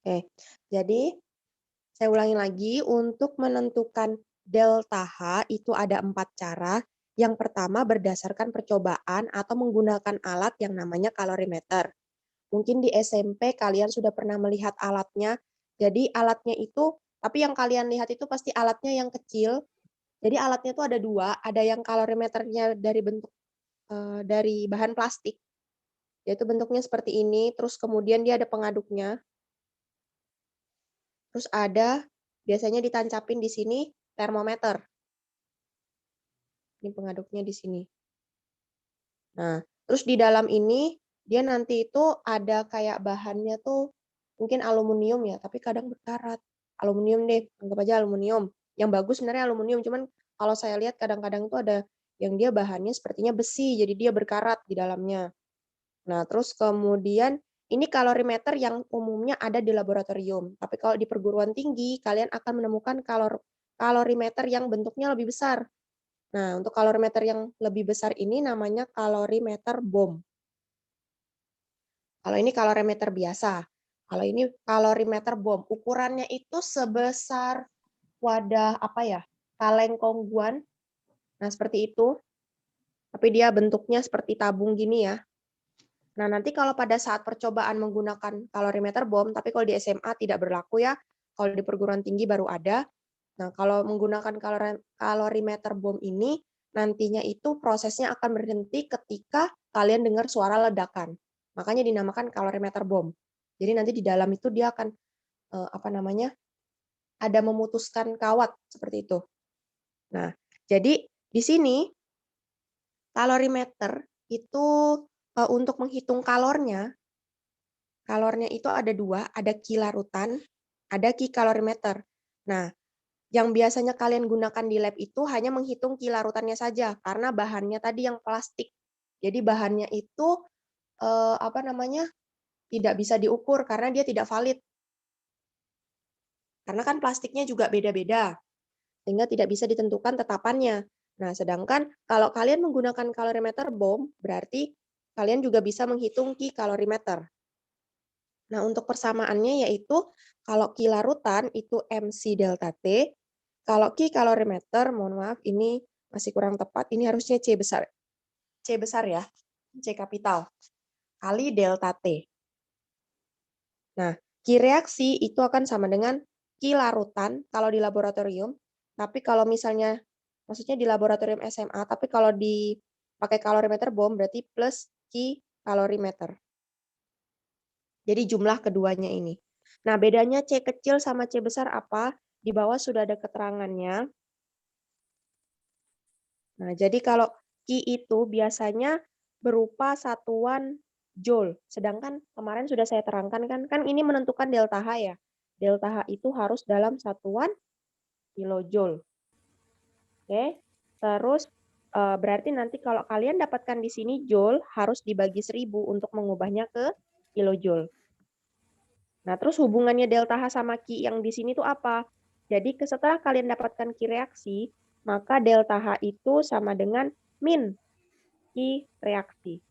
Oke, jadi saya ulangi lagi, untuk menentukan delta H itu ada 4 cara. Yang pertama berdasarkan percobaan atau menggunakan alat yang namanya kalorimeter. Mungkin di SMP kalian sudah pernah melihat alatnya. Jadi alatnya itu, tapi yang kalian lihat itu pasti alatnya yang kecil. Jadi alatnya itu ada dua, ada yang kalorimeternya dari bentuk dari bahan plastik, yaitu bentuknya seperti ini. Terus kemudian dia ada pengaduknya. Terus ada biasanya ditancapin di sini termometer. Ini pengaduknya di sini. Nah, terus di dalam ini dia nanti itu ada kayak bahannya tuh mungkin aluminium ya, tapi kadang berkarat. Aluminium deh, anggap aja aluminium. Yang bagus sebenarnya aluminium, cuman kalau saya lihat kadang-kadang itu ada yang dia bahannya sepertinya besi, jadi dia berkarat di dalamnya. Nah, terus kemudian ini kalorimeter yang umumnya ada di laboratorium. Tapi kalau di perguruan tinggi, kalian akan menemukan kalorimeter yang bentuknya lebih besar. Nah, untuk kalorimeter yang lebih besar ini namanya kalorimeter BOM. Kalau ini kalorimeter biasa. Kalau ini kalorimeter BOM. Ukurannya itu sebesar wadah apa ya? Kaleng kongguan. Nah, seperti itu. Tapi dia bentuknya seperti tabung gini ya. Nah, nanti kalau pada saat percobaan menggunakan kalorimeter BOM, tapi kalau di SMA tidak berlaku ya. Kalau di perguruan tinggi baru ada. Nah, kalau menggunakan kalorimeter BOM ini, nantinya itu prosesnya akan berhenti ketika kalian dengar suara ledakan. Makanya dinamakan kalorimeter BOM. Jadi nanti di dalam itu dia akan apa namanya? Ada memutuskan kawat seperti itu. Nah, jadi di sini kalorimeter itu untuk menghitung kalornya itu ada dua, ada ki larutan, ada ki kalorimeter. Nah, yang biasanya kalian gunakan di lab itu hanya menghitung ki larutannya saja, karena bahannya tadi yang plastik. Jadi bahannya itu apa namanya, tidak bisa diukur karena dia tidak valid. Karena kan plastiknya juga beda-beda, sehingga tidak bisa ditentukan tetapannya. Nah, sedangkan kalau kalian menggunakan kalorimeter BOM, berarti kalian juga bisa menghitung ki kalorimeter. Nah, untuk persamaannya yaitu kalau ki larutan itu MC delta T, kalau ki kalorimeter, mohon maaf ini masih kurang tepat, ini harusnya C besar. C besar ya, C kapital, kali delta T. Nah, ki reaksi itu akan sama dengan ki larutan kalau di laboratorium, tapi kalau misalnya, maksudnya di laboratorium SMA, tapi kalau pakai kalorimeter BOM berarti plus ki kalorimeter. Jadi jumlah keduanya ini. Nah, bedanya C kecil sama C besar apa? Di bawah sudah ada keterangannya. Nah, jadi kalau Ki itu biasanya berupa satuan Joule. Sedangkan kemarin sudah saya terangkan kan ini menentukan delta H ya. Delta H itu harus dalam satuan kilojoule. Oke. Terus berarti nanti kalau kalian dapatkan di sini joule harus dibagi 1000 untuk mengubahnya ke kilojoule. Nah, terus hubungannya delta H sama Ki yang di sini tuh apa? Jadi setelah kalian dapatkan Ki reaksi, maka delta H itu sama dengan min Ki reaksi.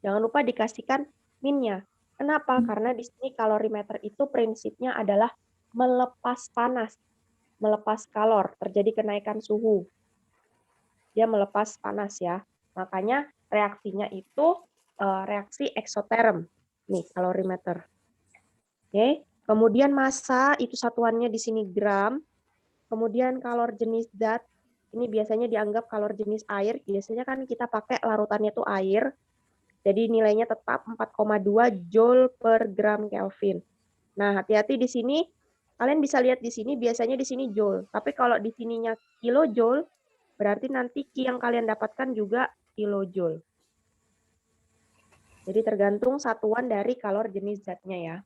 Jangan lupa dikasihkan minnya. Kenapa? Karena di sini kalorimeter itu prinsipnya adalah melepas panas, melepas kalor, terjadi kenaikan suhu. Dia melepas panas ya. Makanya reaksinya itu reaksi eksoterm. Nih, kalorimeter. Oke, kemudian massa itu satuannya di sini gram. Kemudian kalor jenis zat, ini biasanya dianggap kalor jenis air. Biasanya kan kita pakai larutannya itu air. Jadi nilainya tetap 4,2 Joule per gram Kelvin. Nah, hati-hati di sini. Kalian bisa lihat di sini, biasanya di sini Joule. Tapi kalau di sininya kilojoule, berarti nanti Ki yang kalian dapatkan juga kilojoule. Jadi tergantung satuan dari kalor jenis zatnya ya.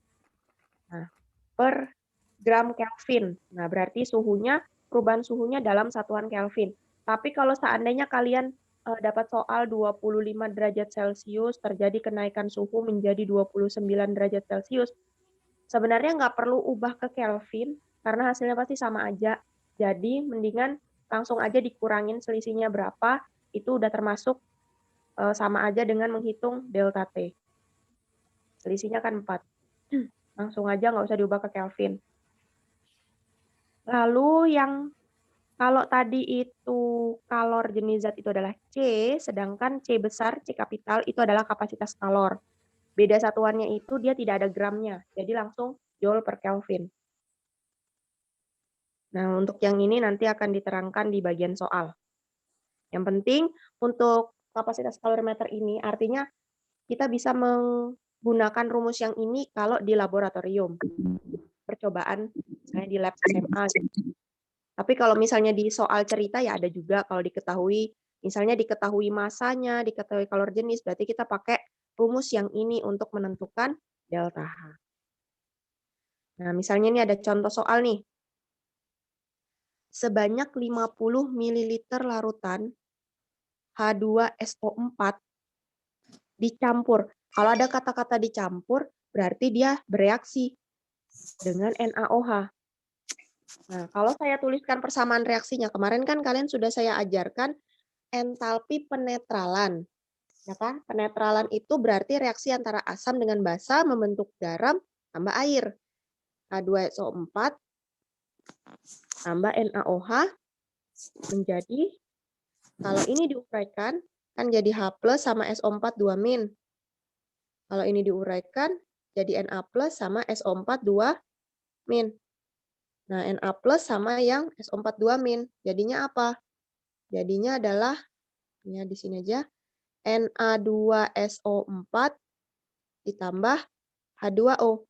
Nah, per gram Kelvin. Nah, berarti suhunya, perubahan suhunya dalam satuan Kelvin. Tapi kalau seandainya kalian dapat soal 25 derajat Celcius, terjadi kenaikan suhu menjadi 29 derajat Celcius, sebenarnya nggak perlu ubah ke Kelvin, karena hasilnya pasti sama aja. Jadi, mendingan langsung aja dikurangin selisihnya berapa, itu udah termasuk sama aja dengan menghitung delta T. Selisihnya kan 4. Langsung aja nggak usah diubah ke Kelvin. Lalu yang kalau tadi itu kalor jenis zat itu adalah C, sedangkan C besar, C kapital itu adalah kapasitas kalor. Beda satuannya itu dia tidak ada gramnya, jadi langsung joule per Kelvin. Nah, untuk yang ini nanti akan diterangkan di bagian soal. Yang penting untuk kapasitas kalorimeter ini artinya kita bisa menggunakan rumus yang ini kalau di laboratorium. Percobaan misalnya di lab SMA. Tapi kalau misalnya di soal cerita ya ada juga kalau diketahui, misalnya diketahui masanya, diketahui kalor jenis, berarti kita pakai rumus yang ini untuk menentukan delta H. Nah, misalnya ini ada contoh soal nih. Sebanyak 50 ml larutan H2SO4 dicampur. Kalau ada kata-kata dicampur, berarti dia bereaksi dengan NaOH. Nah, kalau saya tuliskan persamaan reaksinya, kemarin kan kalian sudah saya ajarkan entalpi penetralan. Ya kan? Penetralan itu berarti reaksi antara asam dengan basa membentuk garam tambah air. H2SO4 tambah NaOH menjadi, kalau ini diuraikan, kan jadi H plus sama SO4 2-. Kalau ini diuraikan, jadi Na plus sama SO4 2-. Nah, Na plus sama yang SO4 2-. Jadinya apa? Jadinya adalah, ya di sini aja, Na2SO4 ditambah H2O.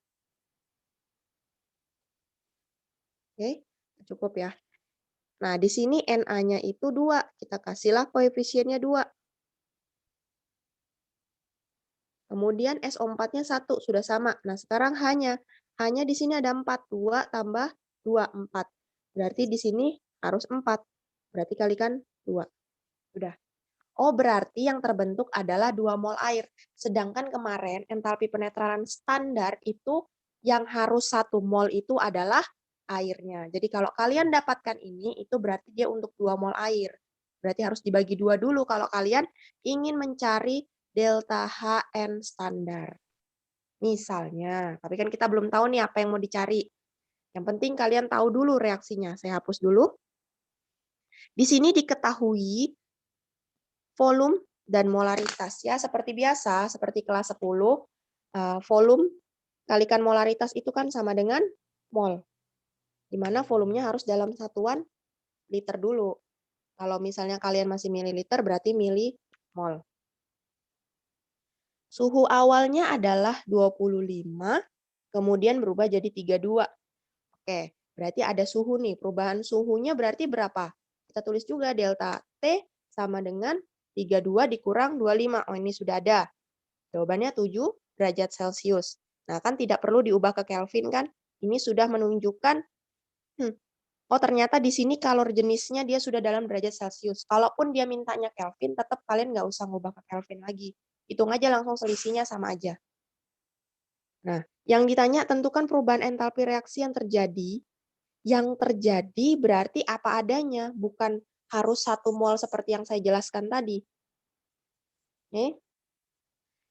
Oke, cukup ya. Nah, di sini Na-nya itu 2. Kita kasihlah koefisiennya 2. Kemudian SO4-nya 1, sudah sama. Nah, sekarang hanya di sini ada 4. 2 tambah 2, 4. Berarti di sini harus 4. Berarti kalikan 2. Sudah. Oh, berarti yang terbentuk adalah 2 mol air. Sedangkan kemarin entalpi penetralan standar itu yang harus 1 mol itu adalah airnya. Jadi kalau kalian dapatkan ini, itu berarti dia untuk 2 mol air. Berarti harus dibagi 2 dulu kalau kalian ingin mencari delta HN standar. Misalnya, tapi kan kita belum tahu nih apa yang mau dicari. Yang penting kalian tahu dulu reaksinya. Saya hapus dulu. Di sini diketahui volume dan molaritas. Ya, seperti biasa, seperti kelas 10, volume kalikan molaritas itu kan sama dengan mol. Di mana volumenya harus dalam satuan liter dulu. Kalau misalnya kalian masih mililiter, berarti milimol. Suhu awalnya adalah 25, kemudian berubah jadi 32. Oke, berarti ada suhu nih. Perubahan suhunya berarti berapa? Kita tulis juga delta T sama dengan 32 dikurang 25. Oh, ini sudah ada. Jawabannya 7 derajat Celcius. Nah, kan tidak perlu diubah ke Kelvin kan? Ini sudah menunjukkan, oh ternyata di sini kalor jenisnya dia sudah dalam derajat Celcius. Kalaupun dia mintanya Kelvin, tetap kalian nggak usah ngubah ke Kelvin lagi. Hitung aja langsung selisihnya sama aja. Nah, yang ditanya tentukan perubahan entalpi reaksi yang terjadi. Yang terjadi berarti apa adanya, bukan harus 1 mol seperti yang saya jelaskan tadi. Oke.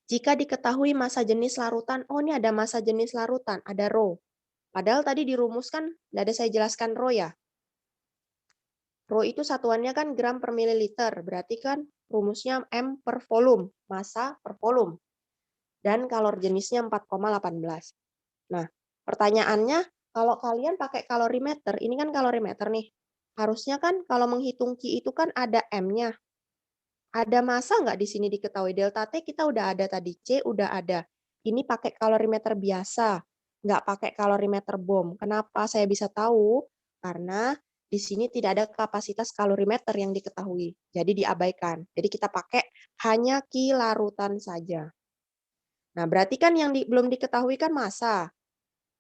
Jika diketahui massa jenis larutan, oh ini ada massa jenis larutan, ada rho. Padahal tadi dirumuskan, tidak ada saya jelaskan rho ya. Rho itu satuannya kan gram per mililiter, berarti kan rumusnya M per volume, massa per volume. Dan kalor jenisnya 4,18. Nah, pertanyaannya, kalau kalian pakai kalorimeter, ini kan kalorimeter nih. Harusnya kan kalau menghitung Q itu kan ada M-nya. Ada massa nggak di sini diketahui? Delta T kita udah ada tadi, C udah ada. Ini pakai kalorimeter biasa, nggak pakai kalorimeter bom. Kenapa saya bisa tahu? Karena di sini tidak ada kapasitas kalorimeter yang diketahui. Jadi diabaikan. Jadi kita pakai hanya Q larutan saja. Nah, berarti kan yang belum diketahui kan massa.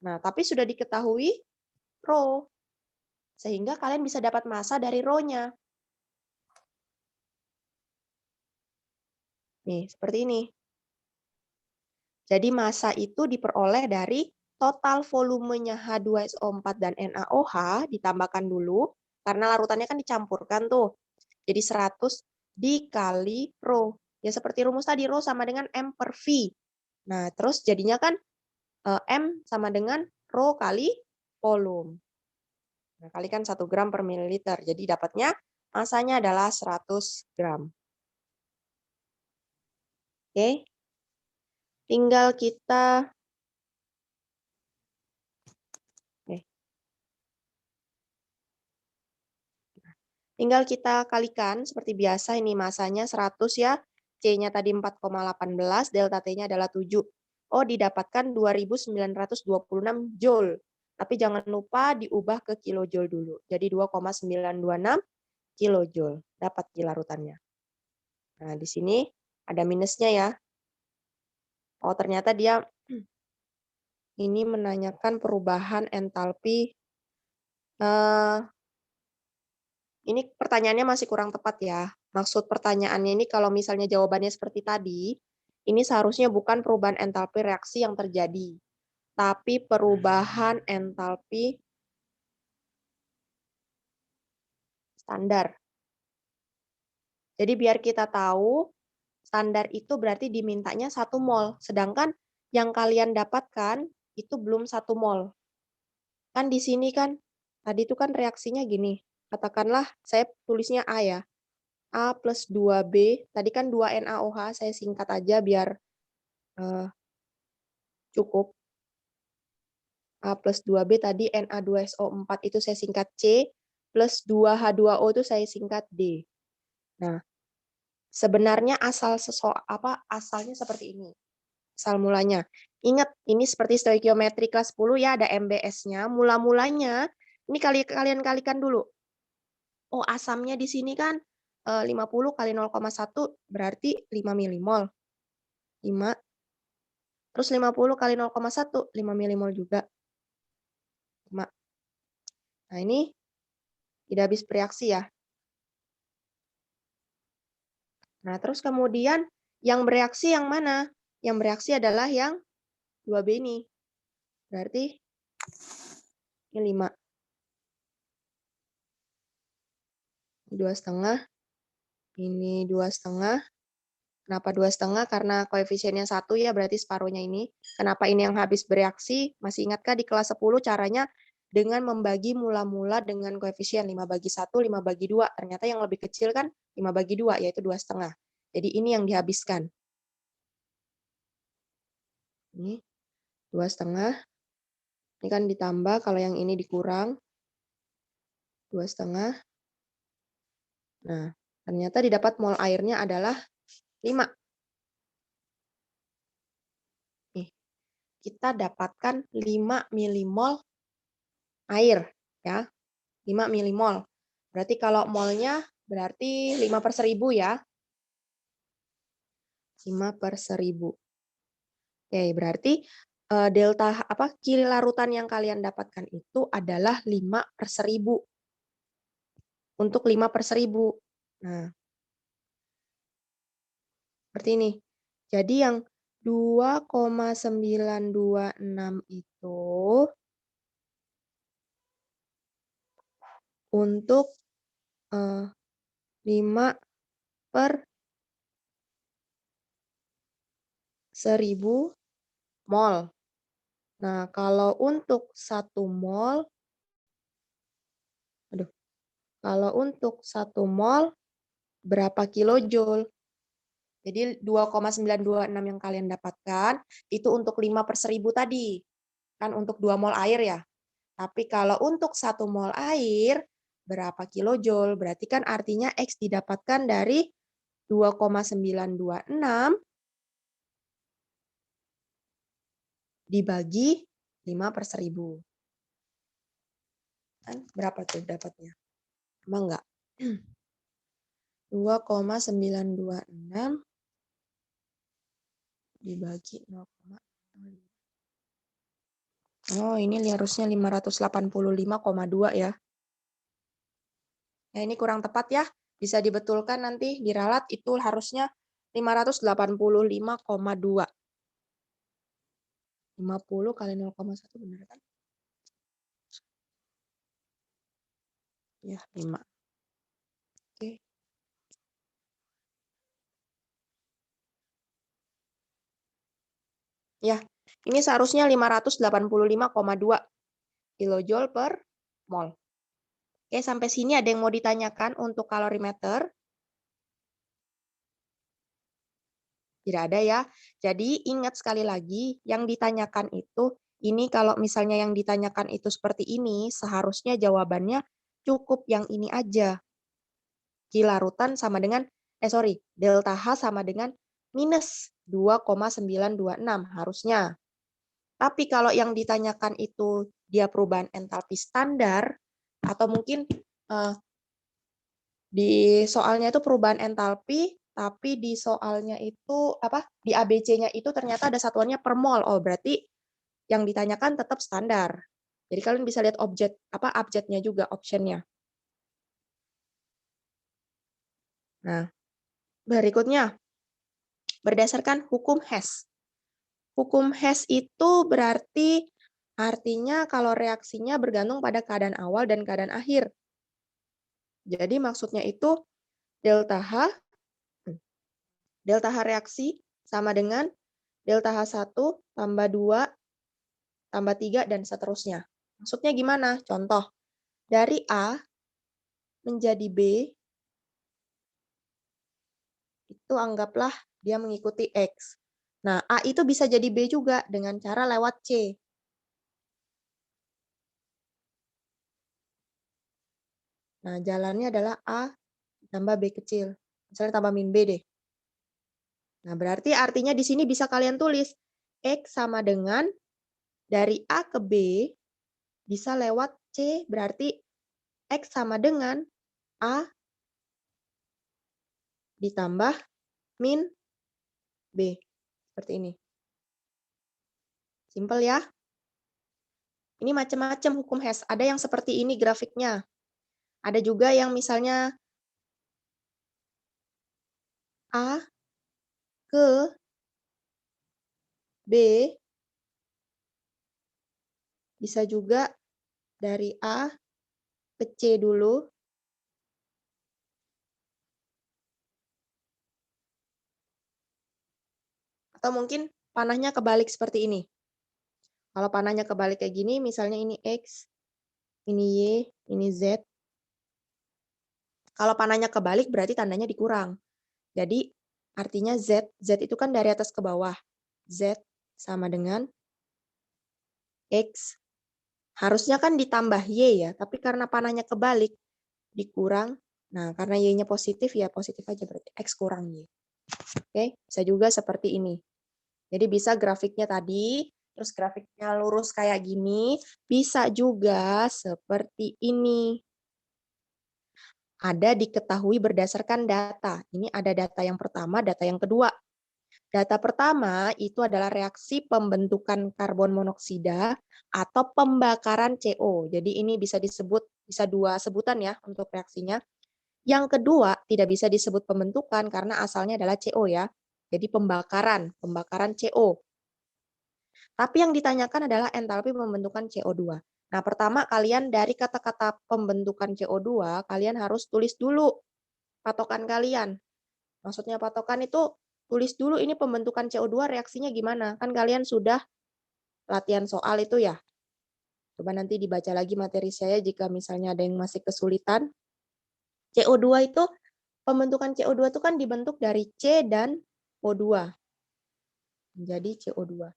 Nah, tapi sudah diketahui rho. Sehingga kalian bisa dapat massa dari rho-nya. Nih, seperti ini. Jadi massa itu diperoleh dari total volumenya H2SO4 dan NaOH, ditambahkan dulu, karena larutannya kan dicampurkan tuh. Jadi 100 dikali rho. Ya seperti rumus tadi, rho sama dengan M per V. Nah, terus jadinya kan M sama dengan rho kali volume. Nah, kalikan 1 gram per mililiter. Jadi dapatnya masanya adalah 100 gram. Oke. Tinggal kita kalikan seperti biasa, ini masanya 100 ya. C-nya tadi 4,18, delta T-nya adalah 7. Oh, didapatkan 2.926 joule. Tapi jangan lupa diubah ke kilojoule dulu. Jadi 2,926 kilojoule. Dapat larutannya. Nah, di sini ada minusnya ya. Oh, ternyata dia ini menanyakan perubahan entalpi. Ini pertanyaannya masih kurang tepat ya. Maksud pertanyaannya ini kalau misalnya jawabannya seperti tadi, ini seharusnya bukan perubahan entalpi reaksi yang terjadi, tapi perubahan entalpi standar. Jadi biar kita tahu, standar itu berarti dimintanya 1 mol, sedangkan yang kalian dapatkan itu belum 1 mol. Kan di sini kan, tadi itu kan reaksinya gini, katakanlah saya tulisnya A ya, A plus 2B, tadi kan 2 NaOH, saya singkat aja biar cukup. A plus 2B tadi Na2SO4 itu saya singkat C, plus 2H2O itu saya singkat D. Nah, sebenarnya asalnya seperti ini. Asal mulanya. Ingat, ini seperti stoikiometri kelas 10 ya, ada MBS-nya. Mula-mulanya, ini kalian kalikan dulu. Oh, asamnya di sini kan 50 kali 0,1 berarti 5 milimol. 5. Terus 50 kali 0,1, 5 milimol juga. 5. Nah, ini tidak habis bereaksi ya. Nah, terus kemudian yang bereaksi yang mana? Yang bereaksi adalah yang 2B ini. Berarti ini 5. 2,5. Ini 2,5. Kenapa 2,5? Karena koefisiennya 1 ya, berarti separuhnya ini. Kenapa ini yang habis bereaksi? Masih ingatkah di kelas 10 caranya dengan membagi mula-mula dengan koefisien 5/1, 5/2. Ternyata yang lebih kecil kan 5/2, yaitu 2,5. Jadi ini yang dihabiskan. Ini 2,5. Ini kan ditambah, kalau yang ini dikurang. 2,5. Nah, ternyata didapat mol airnya adalah 5. Nih, kita dapatkan 5 milimol air. Ya, 5 milimol. Berarti kalau molnya berarti 5/1000 ya. 5/1000. Oke, berarti delta kili larutan yang kalian dapatkan itu adalah 5/1000. Untuk 5/1000. Nah, seperti ini. Jadi yang 2,926 itu untuk 5/1000 mol. Nah, kalau untuk 1 mol, berapa kilojoule? Jadi 2,926 yang kalian dapatkan itu untuk 5/1000 tadi. Kan untuk 2 mol air ya. Tapi kalau untuk 1 mol air berapa kilojoule? Berarti kan artinya X didapatkan dari 2,926 dibagi 5/1000. Kan berapa tuh dapatnya? Sama enggak? 2,926 dibagi 0,05. Oh, ini harusnya 585,2 ya. Ya, ini kurang tepat ya. Bisa dibetulkan nanti diralat itu harusnya 585,2. 50 kali 0,1 benar kan? Ya, 5. Oke. Ya, Ini seharusnya 585,2 kilojoule per mol. Oke, sampai sini ada yang mau ditanyakan untuk kalorimeter? Tidak ada ya. Jadi ingat sekali lagi, yang ditanyakan itu, ini kalau misalnya yang ditanyakan itu seperti ini, seharusnya jawabannya cukup yang ini aja. Q larutan sama dengan, delta H sama dengan minus 2,926 harusnya. Tapi kalau yang ditanyakan itu dia perubahan entalpi standar, atau mungkin di soalnya itu perubahan entalpi, tapi di soalnya itu di ABC-nya itu ternyata ada satuannya per mol. Oh, berarti yang ditanyakan tetap standar. Jadi kalian bisa lihat abjadnya juga, optionnya. Nah, berikutnya berdasarkan hukum Hess. Hukum Hess itu berarti artinya kalau reaksinya bergantung pada keadaan awal dan keadaan akhir. Jadi maksudnya itu delta H reaksi sama dengan delta H1 tambah 2 tambah 3 dan seterusnya. Maksudnya gimana? Contoh, dari A menjadi B, itu anggaplah dia mengikuti X. Nah, A itu bisa jadi B juga dengan cara lewat C. Nah, jalannya adalah A tambah B kecil. Misalnya tambah min B deh. Nah, berarti artinya di sini bisa kalian tulis X sama dengan dari A ke B bisa lewat C, berarti X sama dengan A ditambah min B. Seperti ini. Simpel ya. Ini macam-macam hukum Hess. Ada yang seperti ini grafiknya. Ada juga yang misalnya A ke B, bisa juga dari A ke C dulu. Atau mungkin panahnya kebalik seperti ini. Kalau panahnya kebalik kayak gini, misalnya ini X, ini Y, ini Z. Kalau panahnya kebalik berarti tandanya dikurang. Jadi artinya Z itu kan dari atas ke bawah. Z sama dengan X. Harusnya kan ditambah Y ya, tapi karena panahnya kebalik, dikurang. Nah, karena Y-nya positif, ya positif aja berarti. X kurang Y. Oke, bisa juga seperti ini. Jadi bisa grafiknya tadi, terus grafiknya lurus kayak gini, bisa juga seperti ini. Ada diketahui berdasarkan data. Ini ada data yang pertama, data yang kedua. Data pertama itu adalah reaksi pembentukan karbon monoksida atau pembakaran CO. Jadi ini bisa dua sebutan ya untuk reaksinya. Yang kedua tidak bisa disebut pembentukan karena asalnya adalah CO ya. Jadi pembakaran CO. Tapi yang ditanyakan adalah entalpi pembentukan CO2. Nah, pertama kalian dari kata-kata pembentukan CO2, kalian harus tulis dulu patokan kalian. Maksudnya patokan itu tulis dulu ini pembentukan CO2 reaksinya gimana. Kan kalian sudah latihan soal itu ya. Coba nanti dibaca lagi materi saya jika misalnya ada yang masih kesulitan. CO2 itu, pembentukan CO2 itu kan dibentuk dari C dan O2. Menjadi CO2.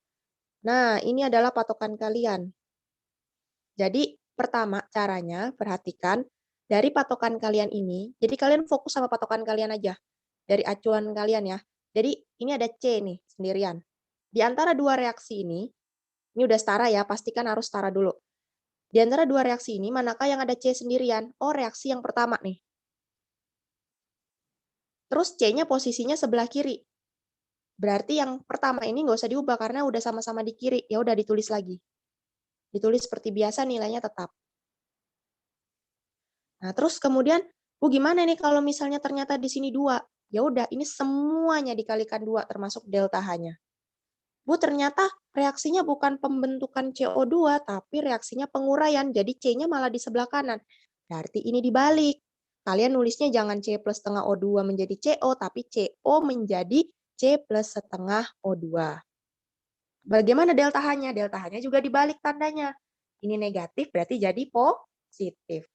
Nah, ini adalah patokan kalian. Jadi, pertama caranya, perhatikan, dari patokan kalian ini, jadi kalian fokus sama patokan kalian aja. Dari acuan kalian ya. Jadi, ini ada C nih, sendirian. Di antara dua reaksi ini udah setara ya, pastikan harus setara dulu. Di antara dua reaksi ini, manakah yang ada C sendirian? Oh, reaksi yang pertama nih. Terus C-nya posisinya sebelah kiri. Berarti yang pertama ini nggak usah diubah karena udah sama-sama di kiri. Ya udah ditulis lagi. Ditulis seperti biasa, nilainya tetap. Nah, terus kemudian, gimana nih kalau misalnya ternyata di sini 2? Ya udah, ini semuanya dikalikan 2 termasuk delta H-nya. Ternyata reaksinya bukan pembentukan CO2, tapi reaksinya penguraian. Jadi C-nya malah di sebelah kanan. Berarti ini dibalik. Kalian nulisnya jangan C plus setengah O2 menjadi CO, tapi CO menjadi C plus setengah O2. Bagaimana delta H-nya? Delta H-nya juga dibalik tandanya. Ini negatif berarti jadi positif.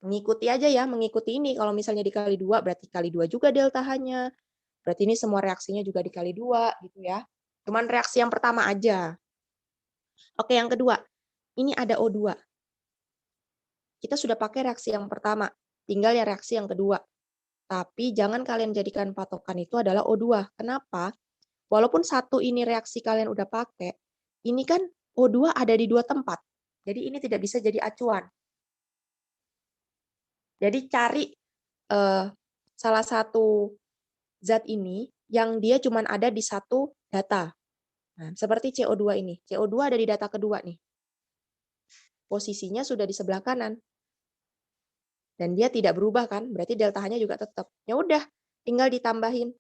Mengikuti aja ya, mengikuti ini. Kalau misalnya dikali 2 berarti kali 2 juga delta H-nya. Berarti ini semua reaksinya juga dikali 2 gitu ya. Cuman reaksi yang pertama aja. Oke, yang kedua. Ini ada O2. Kita sudah pakai reaksi yang pertama. Tinggal ya reaksi yang kedua. Tapi jangan kalian jadikan patokan itu adalah O2. Kenapa? Walaupun satu ini reaksi kalian udah pakai, ini kan O2 ada di 2 tempat. Jadi ini tidak bisa jadi acuan. Jadi cari salah satu zat ini yang dia cuma ada di satu data. Nah, seperti CO2 ini. CO2 ada di data kedua nih. Posisinya sudah di sebelah kanan. Dan dia tidak berubah kan, berarti delta H-nya juga tetap. Ya udah, tinggal ditambahin.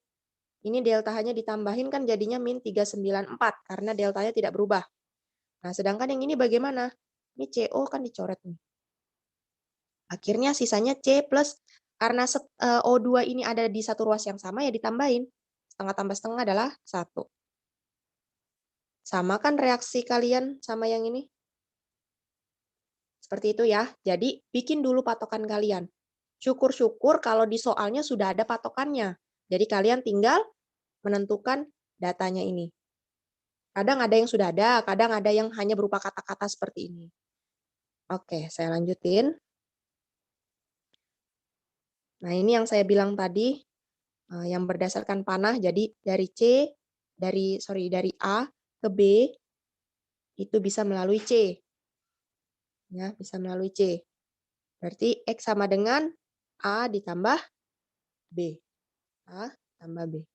Ini delta H-nya ditambahin kan jadinya min 394 karena deltanya tidak berubah. Nah, sedangkan yang ini bagaimana? Ini CO kan dicoret nih. Akhirnya sisanya C plus, karena O2 ini ada di satu ruas yang sama ya ditambahin. Setengah tambah setengah adalah 1. Sama kan reaksi kalian sama yang ini? Seperti itu ya. Jadi bikin dulu patokan kalian. Syukur-syukur kalau di soalnya sudah ada patokannya. Jadi kalian tinggal menentukan datanya ini. Kadang ada yang sudah ada, kadang ada yang hanya berupa kata-kata seperti ini. Oke, saya lanjutin. Nah, ini yang saya bilang tadi, yang berdasarkan panah. Jadi dari dari A ke B itu bisa melalui C. Ya, bisa melalui C. Berarti X sama dengan A ditambah B. A tambah B.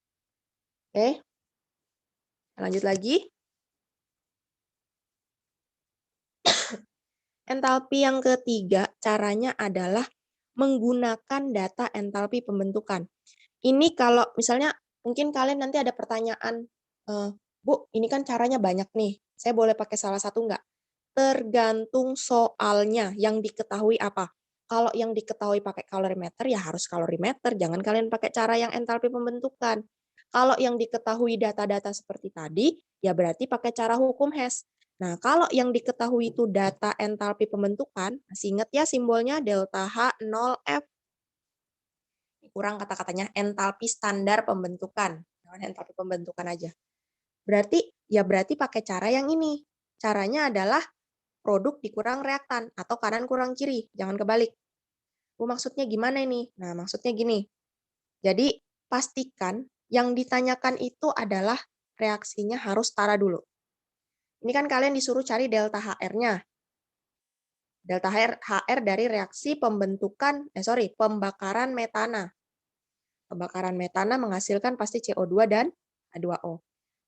Oke. Lanjut lagi. Entalpi yang ketiga, caranya adalah menggunakan data entalpi pembentukan. Ini kalau misalnya mungkin kalian nanti ada pertanyaan, Bu, ini kan caranya banyak nih. Saya boleh pakai salah satu nggak? Tergantung soalnya yang diketahui apa. Kalau yang diketahui pakai kalorimeter, ya harus kalorimeter. Jangan kalian pakai cara yang entalpi pembentukan. Kalau yang diketahui data-data seperti tadi, ya berarti pakai cara hukum Hess. Nah, kalau yang diketahui itu data entalpi pembentukan, masih ingat ya simbolnya delta H 0F. Kurang kata-katanya entalpi standar pembentukan. Jangan entalpi pembentukan aja. Berarti pakai cara yang ini. Caranya adalah produk dikurang reaktan atau kanan kurang kiri, jangan kebalik. Maksudnya gimana ini? Nah, maksudnya gini. Jadi, pastikan yang ditanyakan itu adalah reaksinya harus setara dulu. Ini kan kalian disuruh cari delta HR-nya. Delta HR dari reaksi pembakaran metana. Pembakaran metana menghasilkan pasti CO2 dan H2O.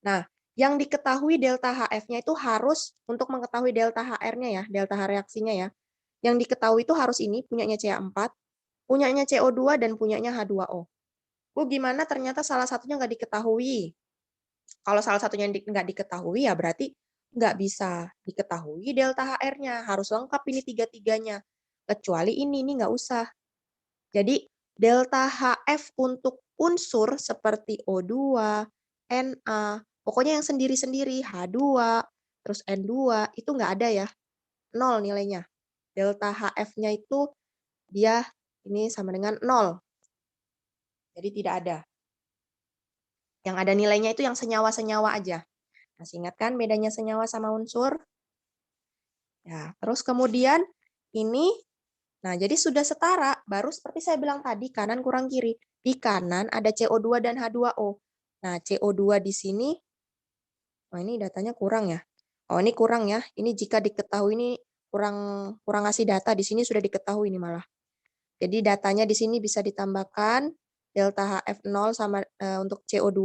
Nah, yang diketahui delta HF-nya itu harus, untuk mengetahui delta HR-nya ya, delta H reaksinya ya, yang diketahui itu harus ini, punyanya CH4, punyanya CO2, dan punyanya H2O. Gimana ternyata salah satunya nggak diketahui? Kalau salah satunya nggak diketahui, ya berarti nggak bisa diketahui delta HR-nya. Harus lengkap ini tiga-tiganya. Kecuali ini nggak usah. Jadi, delta HF untuk unsur seperti O2, Na, pokoknya yang sendiri-sendiri, H2, terus N2, itu nggak ada ya. 0 nilainya. Delta HF-nya itu dia ini sama dengan 0. Jadi tidak ada. Yang ada nilainya itu yang senyawa-senyawa aja. Masih ingat kan bedanya senyawa sama unsur? Ya, terus kemudian ini, nah jadi sudah setara, baru seperti saya bilang tadi, kanan kurang kiri. Di kanan ada CO2 dan H2O. Nah, CO2 di sini, oh ini datanya kurang ya. Oh ini kurang ya, ini jika diketahui ini kurang ngasih data, di sini sudah diketahui ini malah. Jadi datanya di sini bisa ditambahkan delta HF0 sama untuk CO2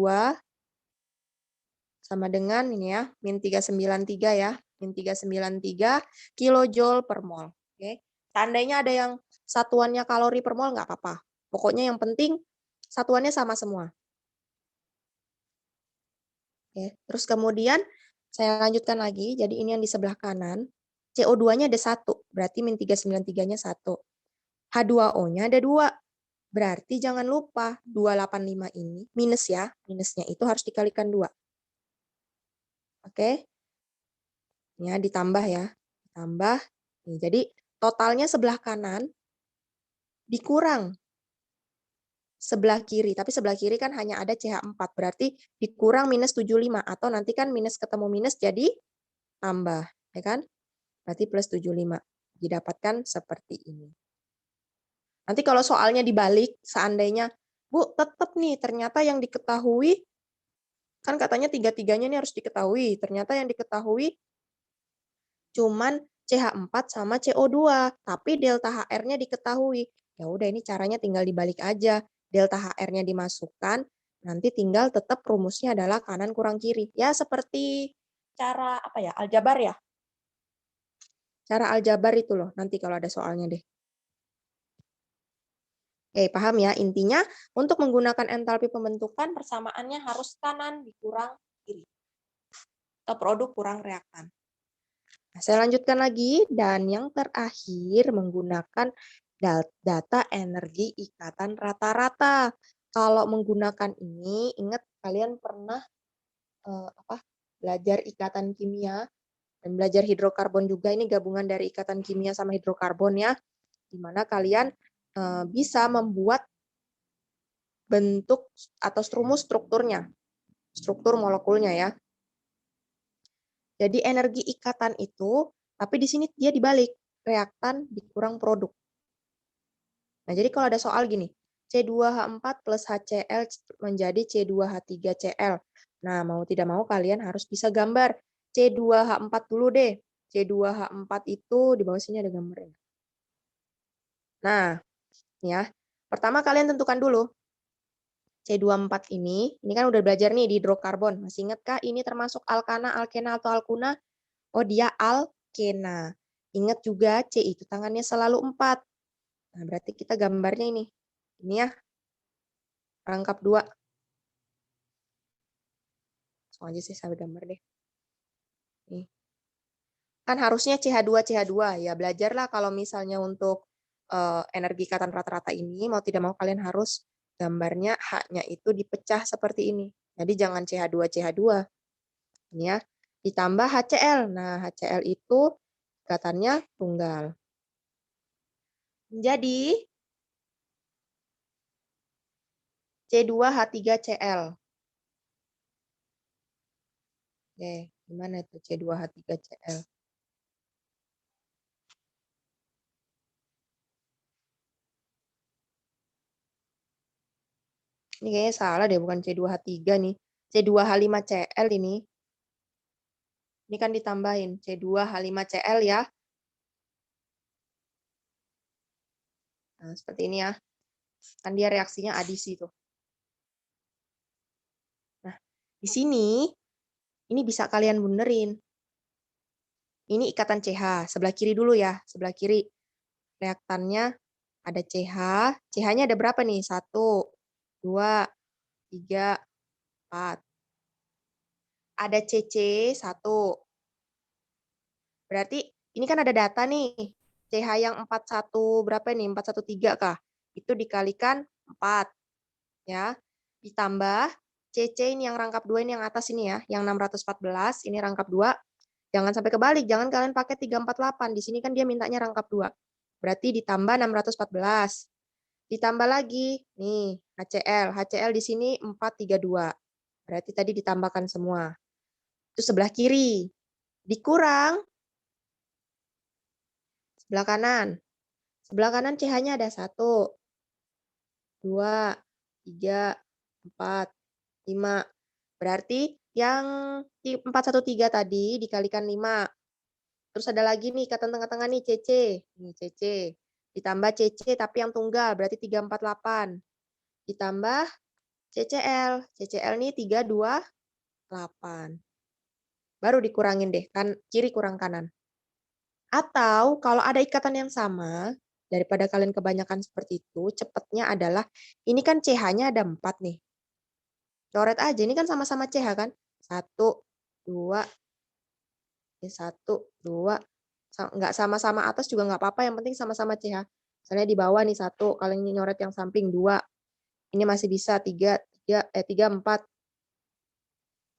sama dengan ini ya, min 393 ya, min 393 kilojoule per mol. Oke. Seandainya ada yang satuannya kalori per mol nggak apa-apa. Pokoknya yang penting satuannya sama semua. Oke. Terus kemudian saya lanjutkan lagi, jadi ini yang di sebelah kanan. CO2-nya ada 1, berarti min 393-nya 1. H2O-nya ada 2, berarti jangan lupa 285 ini minus ya, minusnya itu harus dikalikan 2. Oke, ya ditambah ya. Ditambah. Nih, jadi totalnya sebelah kanan dikurang sebelah kiri. Tapi sebelah kiri kan hanya ada CH4. Berarti dikurang minus 75. Atau nanti kan minus ketemu minus jadi tambah. Ya kan? Berarti plus 75. Didapatkan seperti ini. Nanti kalau soalnya dibalik, seandainya, Bu, tetap nih, ternyata yang diketahui, kan katanya tiga-tiganya ini harus diketahui. Ternyata yang diketahui cuman CH4 sama CO2, tapi delta HR-nya diketahui. Ya udah ini caranya tinggal dibalik aja. Delta HR-nya dimasukkan, nanti tinggal tetap rumusnya adalah kanan kurang kiri. Ya seperti cara apa ya? Aljabar ya? Cara aljabar itu loh, nanti kalau ada soalnya deh. Oke, paham ya? Intinya untuk menggunakan entalpi pembentukan persamaannya harus kanan dikurang kiri. Atau produk kurang reaktan. Nah, saya lanjutkan lagi, dan yang terakhir menggunakan data energi ikatan rata-rata. Kalau menggunakan ini, ingat kalian pernah belajar ikatan kimia dan belajar hidrokarbon juga. Ini gabungan dari ikatan kimia sama hidrokarbon ya, di mana kalian bisa membuat bentuk atau rumus strukturnya, struktur molekulnya ya. Jadi energi ikatan itu, tapi di sini dia dibalik, reaktan dikurang produk. Nah, jadi kalau ada soal gini, C2H4 plus HCl menjadi C2H3Cl. Nah, mau tidak mau kalian harus bisa gambar C2H4 dulu deh. C2H4 itu di bawah sini ada gambarnya. Nah, ya. Pertama kalian tentukan dulu C24 ini kan udah belajar nih di hidrokarbon. Masih ingat kah ini termasuk alkana, alkena, atau alkuna? Oh, dia alkena. Ingat juga C itu tangannya selalu 4. Nah, berarti kita gambarnya ini. Ini ya, rangkap 2. Langsung aja sih saya gambar deh. Nih. Kan harusnya CH2, CH2. Ya, belajarlah kalau misalnya untuk energi ikatan rata-rata ini, mau tidak mau kalian harus gambarnya H-nya itu dipecah seperti ini. Jadi jangan CH2, CH2. Ini ya. Ditambah HCl. Nah, HCl itu ikatannya tunggal. Jadi C2H3Cl. Oke, gimana itu C2H3Cl? Ini kayaknya salah deh, bukan C2H3 nih. C2H5Cl ini. Ini kan ditambahin C2H5Cl ya. Nah, seperti ini ya. Kan dia reaksinya adisi tuh. Nah, di sini ini bisa kalian benerin. Ini ikatan CH, sebelah kiri dulu ya, sebelah kiri. Reaktannya ada CH, CH-nya ada berapa nih? 1, 2, 3, 4. Ada CC 1. Berarti ini kan ada data nih. CH yang 41 berapa nih? 413 kah? Itu dikalikan 4 ya. Ditambah CC ini yang rangkap 2 ini yang atas ini ya, yang 614 ini rangkap 2. Jangan sampai kebalik, jangan kalian pakai 348. Di sini kan dia mintanya rangkap 2. Berarti ditambah 614. Ditambah lagi nih HCl. HCl di sini 432. Berarti tadi ditambahkan semua. Itu sebelah kiri. Dikurang sebelah kanan. Sebelah kanan CH-nya ada 1, 2, 3, 4, 5. Berarti yang 413 tadi dikalikan 5. Terus ada lagi nih ikatan tengah-tengah nih CC. Ini CC. Ditambah CC tapi yang tunggal berarti 348. Ditambah CCl. CCl nih 328. Baru dikurangin deh, kan kiri kurang kanan. Atau kalau ada ikatan yang sama, daripada kalian kebanyakan seperti itu, cepatnya adalah, ini kan CH-nya ada 4 nih. Coret aja, ini kan sama-sama CH kan? 1, 2, 1, 2, nggak sama-sama atas juga nggak apa-apa, yang penting sama-sama CH. Misalnya di bawah nih 1, kalian nyoret yang samping 2. Ini masih bisa 3, 4,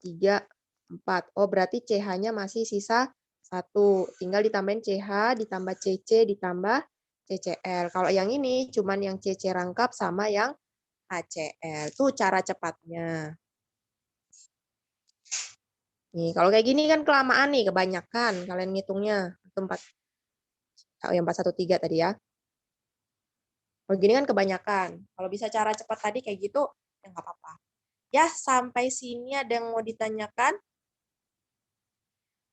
3, 4. Oh, berarti CH-nya masih sisa 1. Tinggal ditambahin CH, ditambah CC, ditambah CCl. Kalau yang ini cuman yang CC rangkap sama yang HCl. Itu cara cepatnya. Nih, kalau kayak gini kan kelamaan nih, kebanyakan kalian ngitungnya. Itu 4, yang 413 tadi ya. Kalau gini kan kebanyakan. Kalau bisa cara cepat tadi kayak gitu, ya nggak apa-apa. Ya, sampai sini ada yang mau ditanyakan?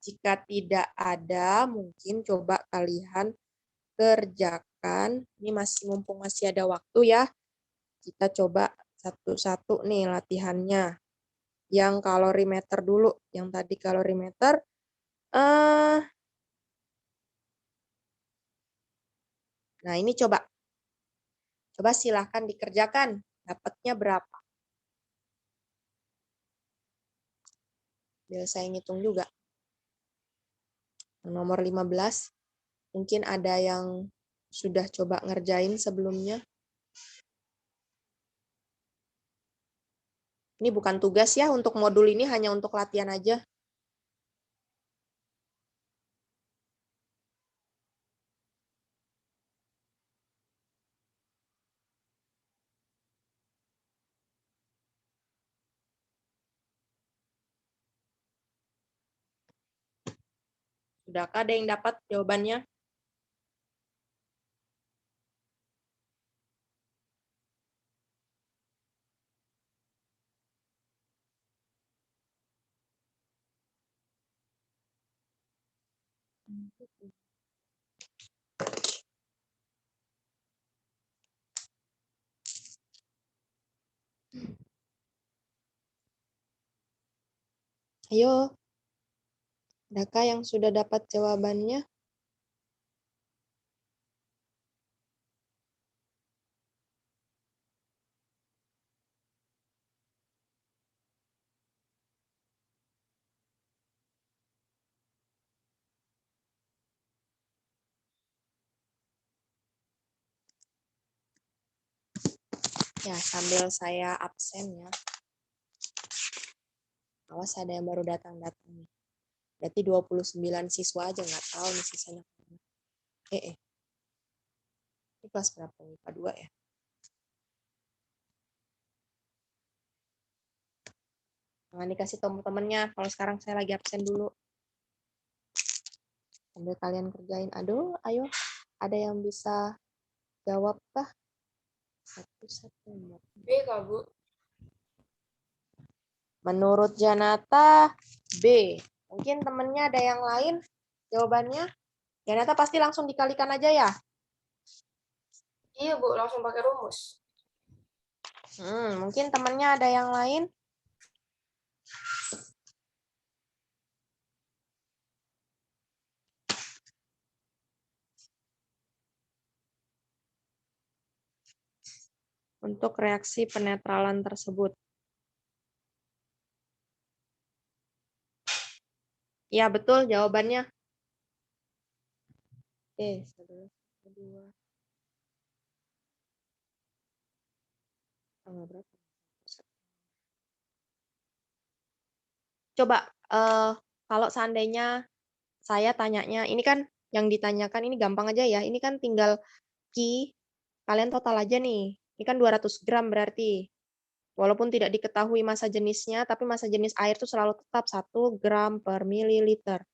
Jika tidak ada, mungkin coba kalian kerjakan. Ini masih mumpung masih ada waktu ya. Kita coba satu-satu nih latihannya. Yang kalorimeter dulu. Yang tadi kalorimeter. Nah, ini coba. Coba silahkan dikerjakan. Dapatnya berapa? Biar saya ngitung juga. Nomor 15. Mungkin ada yang sudah coba ngerjain sebelumnya. Ini bukan tugas ya, untuk modul ini hanya untuk latihan aja. Sudahkah ada yang dapat jawabannya? Ayo, adakah yang sudah dapat jawabannya? Ya, sambil saya absen ya. Awas ada yang baru datang-datang nih. Berarti 29 siswa aja, nggak tahu nih sisanya. Ini kelas berapa nih? IPA 2 ya? Jangan dikasih temen-temennya. Kalau sekarang saya lagi absen dulu. Sambil kalian kerjain. Aduh, ayo. Ada yang bisa jawab kah? Satu-satu. B Kak, Bu. Menurut Janata, B. Mungkin temennya ada yang lain jawabannya? Janata pasti langsung dikalikan aja ya? Iya, Bu, langsung pakai rumus. Mungkin temennya ada yang lain? Untuk reaksi penetralan tersebut. Ya, betul jawabannya. Oke, 11, 2. Tanggal berapa? Coba, kalau seandainya saya tanyanya, ini kan yang ditanyakan ini gampang aja ya. Ini kan tinggal Q, kalian total aja nih. Ini kan 200 gram berarti. Walaupun tidak diketahui massa jenisnya, tapi massa jenis air itu selalu tetap 1 gram per mililiter.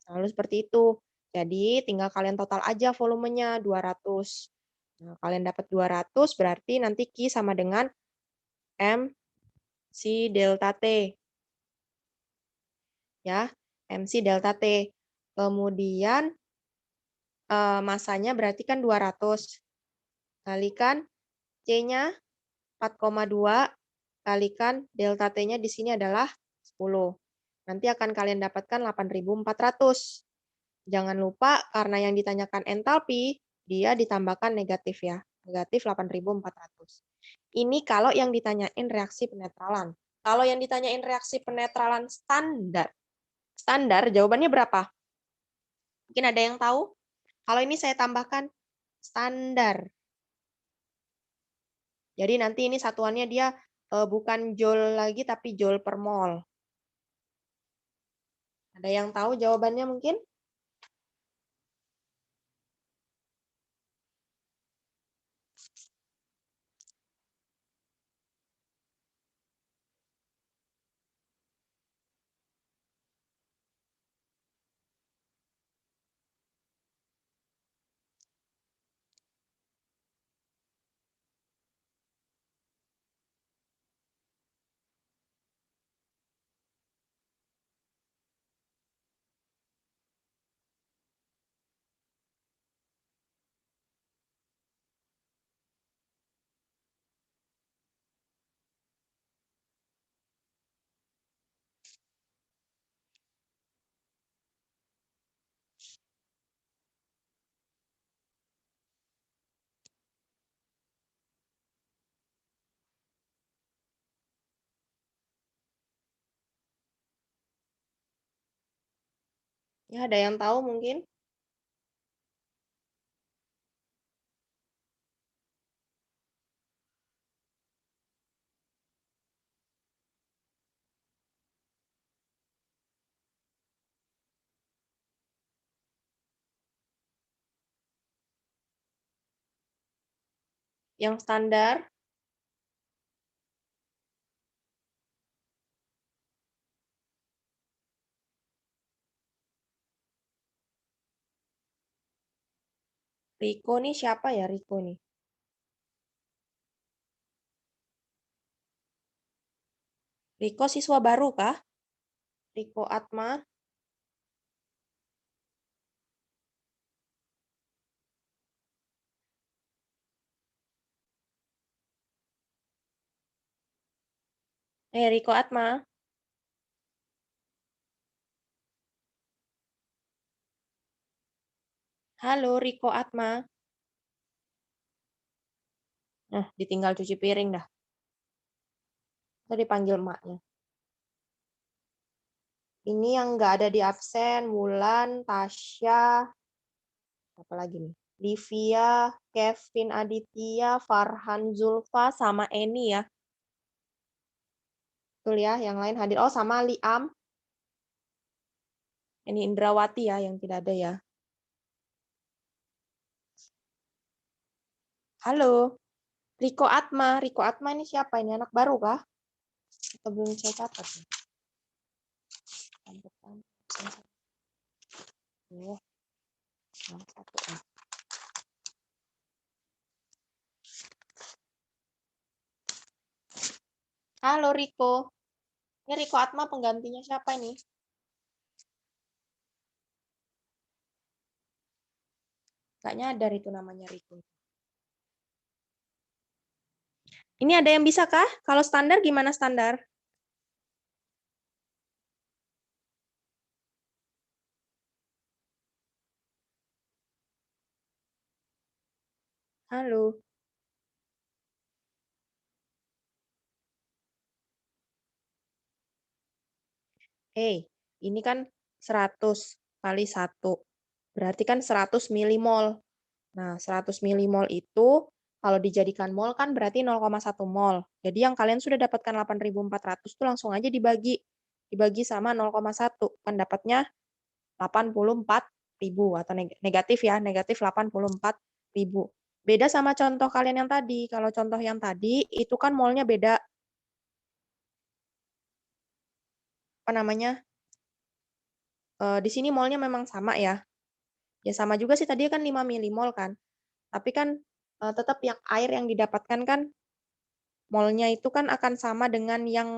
Selalu seperti itu. Jadi tinggal kalian total aja volumenya 200. Nah, kalian dapat 200 berarti nanti Q sama dengan MC delta T. Ya, MC delta T. Kemudian masanya berarti kan 200. Kalikan C-nya 4,2 kalikan delta T-nya di sini adalah 10. Nanti akan kalian dapatkan 8.400. Jangan lupa karena yang ditanyakan entalpi, dia ditambahkan negatif ya. Negatif 8.400. Ini kalau yang ditanyain reaksi penetralan. Kalau yang ditanyain reaksi penetralan standar. Standar jawabannya berapa? Mungkin ada yang tahu? Kalau ini saya tambahkan standar. Jadi nanti ini satuannya dia bukan joule lagi tapi joule per mol. Ada yang tahu jawabannya mungkin? Ya, ada yang tahu mungkin? Yang standar? Riko nih siapa ya Riko nih? Riko siswa baru kah? Riko Atma? Riko Atma? Halo Riko Atma? Nah, ditinggal cuci piring dah. Tadi panggil emaknya. Ini yang nggak ada di absen, Mulan, Tasya, apa lagi nih? Livia, Kevin Aditya, Farhan Zulfa, sama Eni ya. Betul ya, yang lain hadir. Oh, sama Liam. Eni Indrawati ya, yang tidak ada ya. Halo, Riko Atma. Riko Atma ini siapa? Ini anak baru kah? Atau belum saya catat? Oh, yang satu ya. Halo Riko. Ini Riko Atma penggantinya siapa ini? Gak nyadar itu namanya Riko. Ini ada yang bisa kah? Kalau standar gimana standar? Halo. Ini kan 100 kali 1. Berarti kan 100 milimol. Nah, 100 milimol itu kalau dijadikan mol kan berarti 0,1 mol. Jadi yang kalian sudah dapatkan 8.400 itu langsung aja dibagi. Dibagi sama 0,1. Kan dapatnya 84.000 atau negatif ya, negatif 84.000. Beda sama contoh kalian yang tadi. Kalau contoh yang tadi itu kan molnya beda. Apa namanya? Di sini molnya memang sama ya. Ya sama juga sih tadi kan 5 milimol kan. Tapi kan tetap yang air yang didapatkan kan molnya itu kan akan sama dengan yang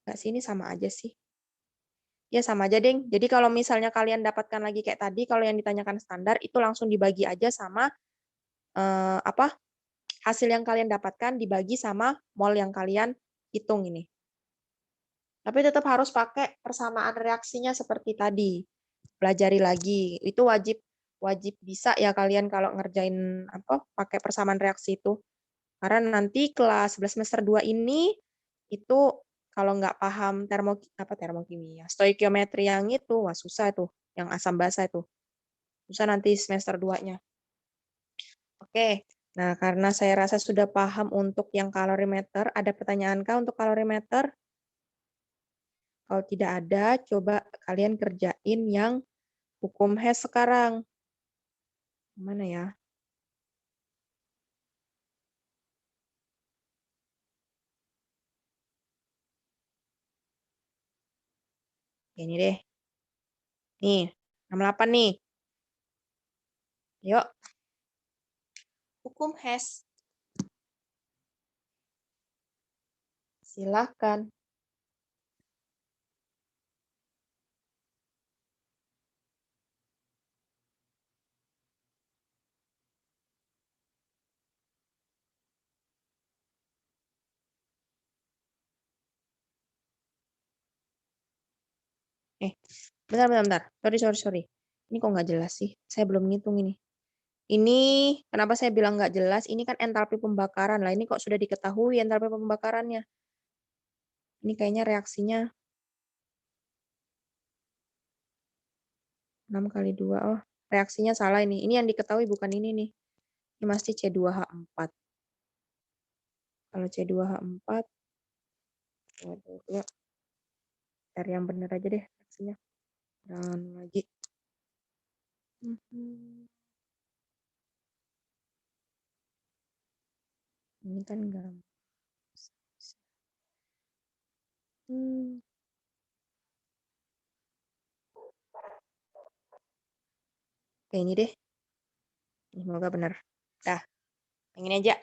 nggak sih, ini sama aja sih. Ya sama aja, Deng. Jadi kalau misalnya kalian dapatkan lagi kayak tadi, kalau yang ditanyakan standar itu langsung dibagi aja sama apa hasil yang kalian dapatkan dibagi sama mol yang kalian hitung ini. Tapi tetap harus pakai persamaan reaksinya seperti tadi. Pelajari lagi. Itu wajib wajib bisa ya kalian kalau ngerjain apa pakai persamaan reaksi itu. Karena nanti kelas 11 semester 2 ini itu kalau nggak paham termokimia, stoikiometri yang itu, wah susah itu, yang asam basa itu. Susah nanti semester 2-nya. Oke, nah karena saya rasa sudah paham untuk yang kalorimeter, ada pertanyaan kah untuk kalorimeter? Kalau tidak ada, coba kalian kerjain yang hukum Hess sekarang. Mana ya? Ini deh. Nih, 68 nih. Yuk. Hukum Hess. Silahkan. Bentar. Sorry. Ini kok nggak jelas sih? Saya belum ngitung ini. Ini, kenapa saya bilang nggak jelas? Ini kan entalpi pembakaran. Lah, ini kok sudah diketahui entalpi pembakarannya. Ini kayaknya reaksinya 6 kali 2. Oh, reaksinya salah ini. Ini yang diketahui bukan ini nih. Ini pasti C2H4. Kalau C2H4, cari yang benar aja deh reaksinya. Jangan lagi. Ini kan gampang. Oke, ini deh. Ini semoga benar. Dah, yang ini aja.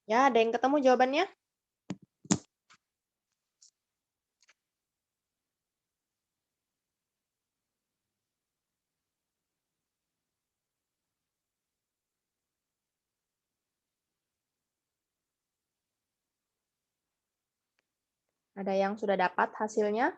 Ya, ada yang ketemu jawabannya? Ada yang sudah dapat hasilnya?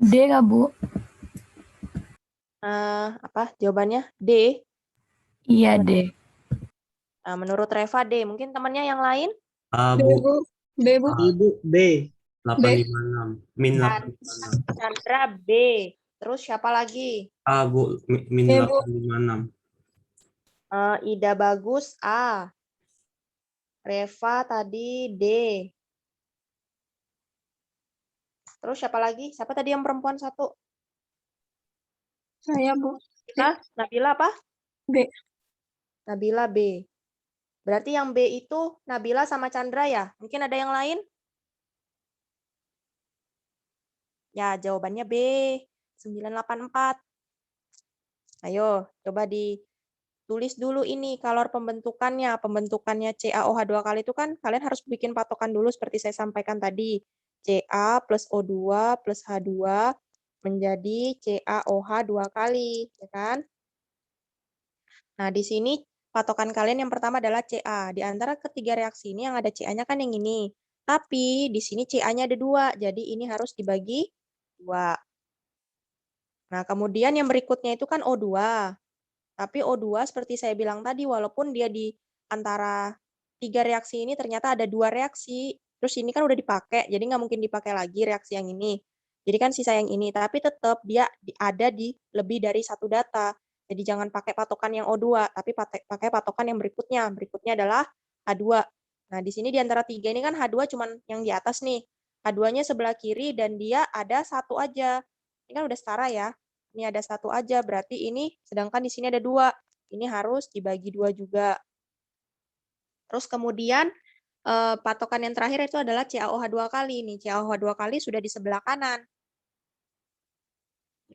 D nggak, Bu? Apa jawabannya? D. Iya, D. Nah, menurut Reva D. Mungkin temannya yang lain? B, Bu. Bu. B, Bu. Ibu B. 856. Min Dan 856. Chandra B. Terus siapa lagi? A, Bu. Min B, Bu. 856. Ida Bagus A. Reva tadi D. Terus siapa lagi? Siapa tadi yang perempuan satu? Saya, Bu. Nabila apa? B. Nabila B. Berarti yang B itu Nabila sama Chandra ya? Mungkin ada yang lain? Ya, jawabannya B. 984. Ayo, coba ditulis dulu ini kalor pembentukannya. Pembentukannya CaOH 2 kali itu kan kalian harus bikin patokan dulu seperti saya sampaikan tadi. Ca plus O2 plus H2 menjadi CaOH 2 kali, ya kan? Nah, di sini patokan kalian yang pertama adalah Ca. Di antara ketiga reaksi ini yang ada Ca-nya kan yang ini. Tapi di sini Ca-nya ada 2, jadi ini harus dibagi 2. Nah, kemudian yang berikutnya itu kan O2. Tapi O2 seperti saya bilang tadi, walaupun dia di antara 3 reaksi ini ternyata ada 2 reaksi. Terus ini kan udah dipakai, jadi nggak mungkin dipakai lagi reaksi yang ini. Jadi kan sisa yang ini, tapi tetap dia ada di lebih dari satu data. Jadi jangan pakai patokan yang O2, tapi pakai patokan yang berikutnya. Berikutnya adalah H2. Nah, di sini di antara 3 ini kan H2 cuman yang di atas nih. H2-nya sebelah kiri dan dia ada satu aja. Ini kan udah setara ya. Ini ada satu aja, berarti ini, sedangkan di sini ada 2. Ini harus dibagi 2 juga. Terus kemudian patokan yang terakhir itu adalah CaOH 2 kali. Nih, CaOH 2 kali sudah di sebelah kanan.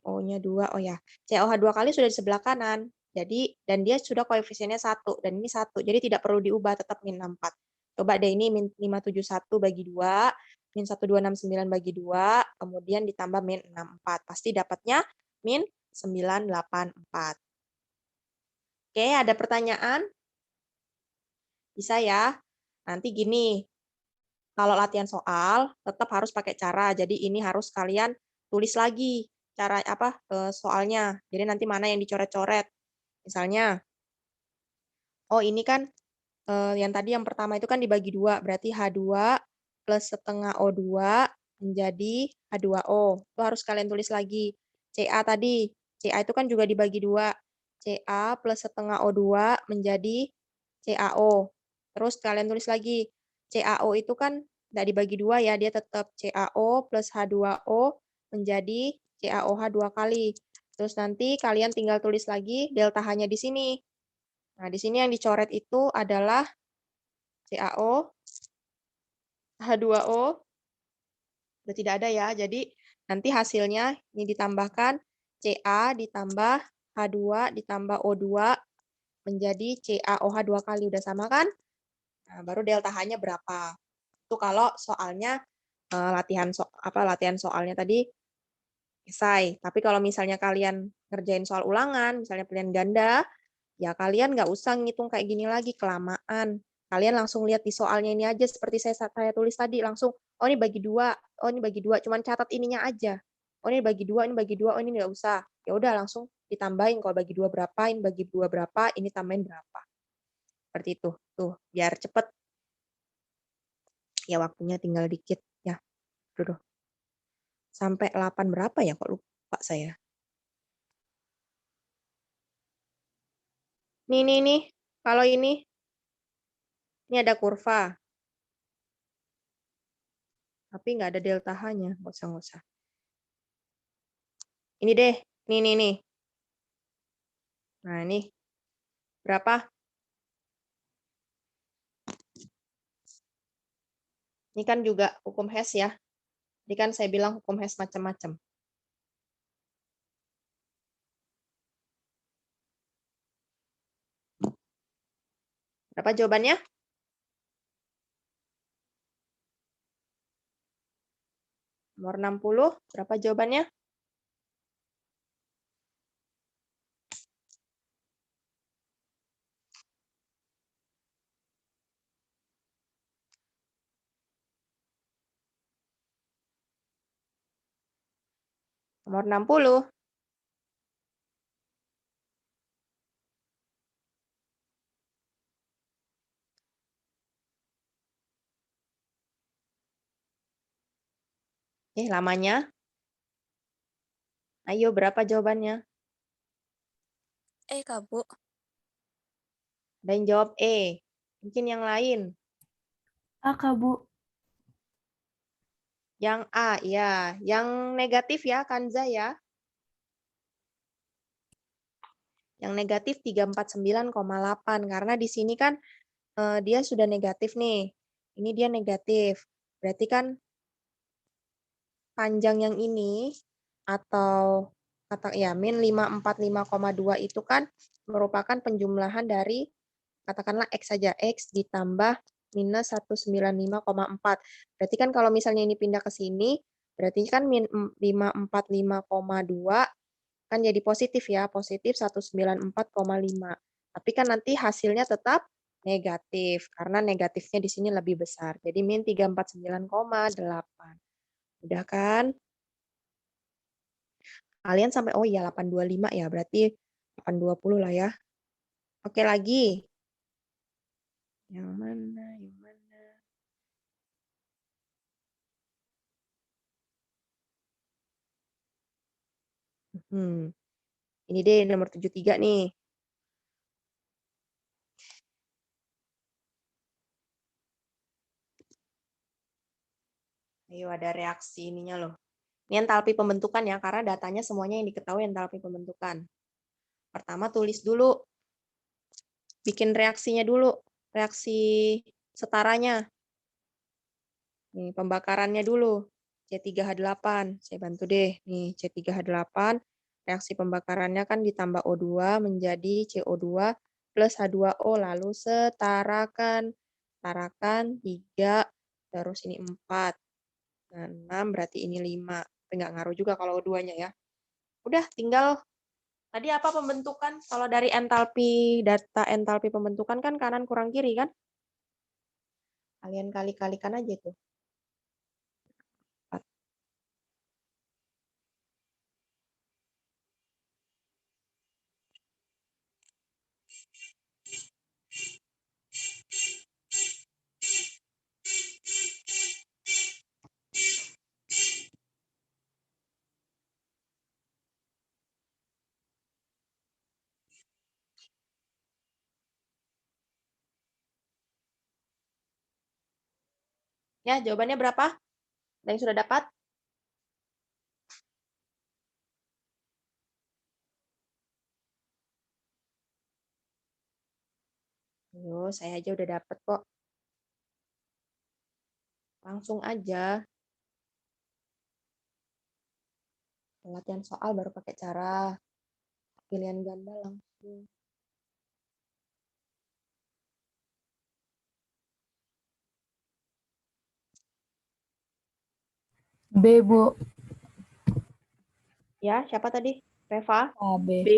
O-nya 2, oh ya. CaOH 2 kali sudah di sebelah kanan. Jadi, dan dia sudah koefisiennya 1, dan ini 1. Jadi tidak perlu diubah, tetap min 64. Coba deh ini min 571 bagi 2, min 1269 bagi 2, kemudian ditambah min 64. Pasti dapatnya min 984. Oke, ada pertanyaan? Bisa ya? Nanti gini, kalau latihan soal tetap harus pakai cara. Jadi ini harus kalian tulis lagi cara apa soalnya. Jadi nanti mana yang dicoret-coret. Misalnya, oh ini kan yang tadi yang pertama itu kan dibagi 2, berarti H2 plus setengah O2 menjadi H2O. Itu harus kalian tulis lagi. Ca tadi, Ca itu kan juga dibagi 2. Ca plus setengah O2 menjadi CaO. Terus kalian tulis lagi, CaO itu kan tidak dibagi 2 ya, dia tetap CaO plus H2O menjadi CaOH 2 kali. Terus nanti kalian tinggal tulis lagi delta H-nya di sini. Nah, di sini yang dicoret itu adalah CaO, H2O, sudah tidak ada ya. Jadi nanti hasilnya ini ditambahkan Ca ditambah H2 ditambah O2 menjadi CaOH 2 kali. Udah sama kan? Nah, baru delta H-nya berapa. Itu kalau soalnya latihan soalnya tadi selesai. Tapi kalau misalnya kalian ngerjain soal ulangan, misalnya pilihan ganda, ya kalian nggak usah ngitung kayak gini lagi, kelamaan. Kalian langsung lihat di soalnya ini aja, seperti saya tulis tadi, langsung, oh ini bagi 2, oh ini bagi 2, cuman catat ininya aja. Oh ini bagi 2, ini bagi 2, oh ini nggak usah. Ya udah langsung ditambahin, kalau bagi 2 berapa, ini bagi 2 berapa, ini tambahin berapa. Seperti itu. Tuh, biar cepet. Ya waktunya tinggal dikit. Ya, tuh. Sampai 8 berapa ya, kok lupa saya. Nih. Kalau ini ada kurva. Tapi nggak ada delta H-nya. Nggak usah. Ini deh. Nih. Nah, ini. Berapa? Ini kan juga hukum Hess ya. Ini kan saya bilang hukum Hess macam-macam. Berapa jawabannya? Nomor 60. Berapa jawabannya? Nomor 60. Lamanya. Ayo, berapa jawabannya? Kak, Bu. Dan jawab E. Mungkin yang lain. A, Kak, Bu. Yang A, ya. Yang negatif ya, Kanza ya. Yang negatif 349,8. Karena di sini kan dia sudah negatif nih. Ini dia negatif. Berarti kan panjang yang ini atau kata ya min 545,2 itu kan merupakan penjumlahan dari katakanlah X saja, X ditambah minus 195,4. Berarti kan kalau misalnya ini pindah ke sini, berarti kan min 545,2 kan jadi positif ya, positif 194,5. Tapi kan nanti hasilnya tetap negatif, karena negatifnya di sini lebih besar. Jadi min 349,8. Udah kan? Kalian sampai, oh iya 825 ya, berarti 820 lah ya. Oke, lagi. Yang mana, yang mana? Ini deh nomor 73 nih. Ayo ada reaksi ininya loh. Ini entalpi pembentukan ya, karena datanya semuanya yang diketahui entalpi pembentukan. Pertama tulis dulu. Bikin reaksinya dulu. Reaksi setaranya. Nih, pembakarannya dulu. C3H8. Saya bantu deh. Nih, C3H8. Reaksi pembakarannya kan ditambah O2 menjadi CO2 plus H2O. Lalu setarakan. Setarakan 3. Terus ini 4. Nah, 6 berarti ini 5. Tapi nggak ngaruh juga kalau O2-nya ya. Udah, tinggal tadi apa pembentukan? Kalau dari entalpi, data entalpi pembentukan kan kanan kurang kiri kan? Kalian kali-kalikan aja tuh. Ya, jawabannya berapa? Ada yang sudah dapat? Ayo, saya aja udah dapat kok. Langsung aja. Latihan soal baru pakai cara pilihan ganda langsung. B, Bu. Ya, siapa tadi? Reva? A, B. B.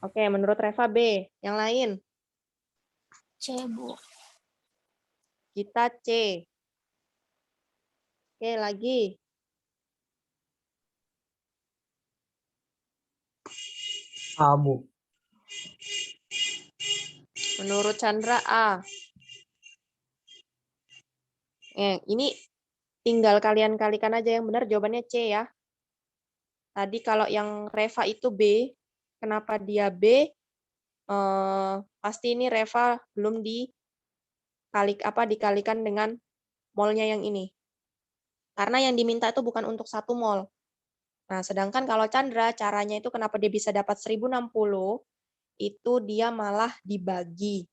Oke, menurut Reva B. Yang lain? C, Bu. Kita C. Oke, lagi. A, Bu. Menurut Chandra A. Ini tinggal kalian kalikan aja yang benar, jawabannya C ya. Tadi kalau yang Reva itu B, kenapa dia B? Pasti ini Reva belum dikalikan dengan molnya yang ini. Karena yang diminta itu bukan untuk 1 mol. Nah, sedangkan kalau Chandra, caranya itu kenapa dia bisa dapat 1060, itu dia malah dibagi.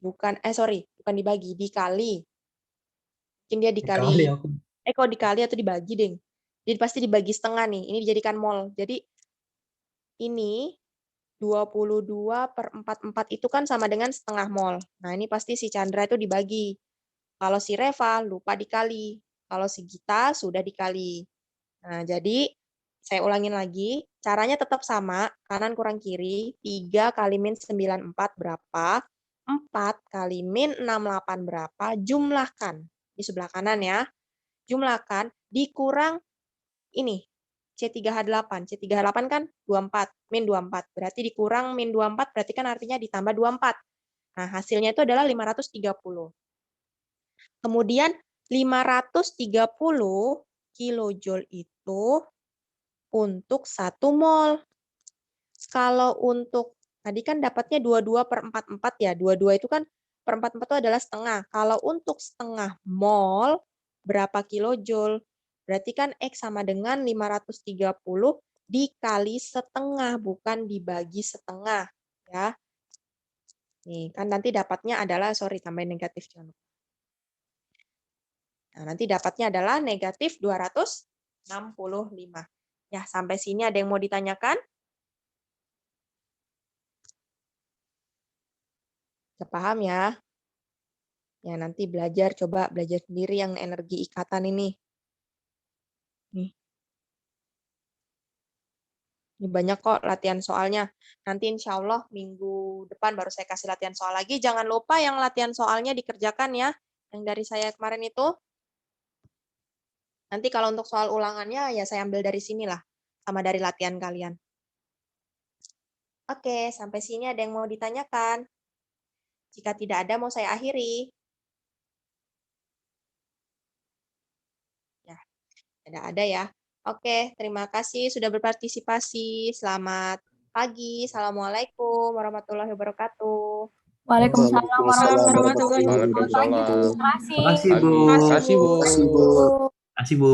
Bukan dibagi, dikali. Mungkin dia Dikali dikali. aku. Kok dikali atau dibagi, Deng? Jadi pasti dibagi setengah nih. Ini dijadikan mol. Jadi ini 22/44 itu kan sama dengan setengah mol. Nah, ini pasti si Chandra itu dibagi. Kalau si Reva lupa dikali. Kalau si Gita sudah dikali. Nah, jadi saya ulangin lagi. Caranya tetap sama. Kanan kurang kiri. 3 kali min 94 berapa? 4 kali min 68 berapa? Jumlahkan. Di sebelah kanan ya. Jumlahkan. Dikurang ini. C3H8. C3H8 kan 24. Min 24. Berarti dikurang min 24. Berarti kan artinya ditambah 24. Nah, hasilnya itu adalah 530. Kemudian 530 kilojoule itu untuk 1 mol. Kalau untuk, tadi kan dapatnya 22/44 ya. 22 itu kan per 44 itu adalah setengah. Kalau untuk setengah mol, berapa kilojoule? Berarti kan X sama dengan 530 dikali setengah, bukan dibagi setengah. Ya. Nih, kan nanti dapatnya adalah, tambahin negatif. Nah, nanti dapatnya adalah negatif 265. Ya, sampai sini ada yang mau ditanyakan? Udah paham ya? Ya, nanti coba belajar sendiri yang energi ikatan ini. Nih. Ini banyak kok latihan soalnya. Nanti insya Allah minggu depan baru saya kasih latihan soal lagi. Jangan lupa yang latihan soalnya dikerjakan ya. Yang dari saya kemarin itu. Nanti kalau untuk soal ulangannya ya saya ambil dari sinilah, sama dari latihan kalian. Oke, sampai sini ada yang mau ditanyakan? Jika tidak ada, mau saya akhiri. Ya, tidak ada ya. Oke, terima kasih sudah berpartisipasi. Selamat pagi. Assalamualaikum warahmatullahi wabarakatuh. Waalaikumsalam warahmatullahi Waalaikumsalam. wabarakatuh. Waalaikumsalam. Terima kasih. Makasih, Bu. Pagi. Kasih, Bu. Terima kasih, Bu. Makasih, Bu.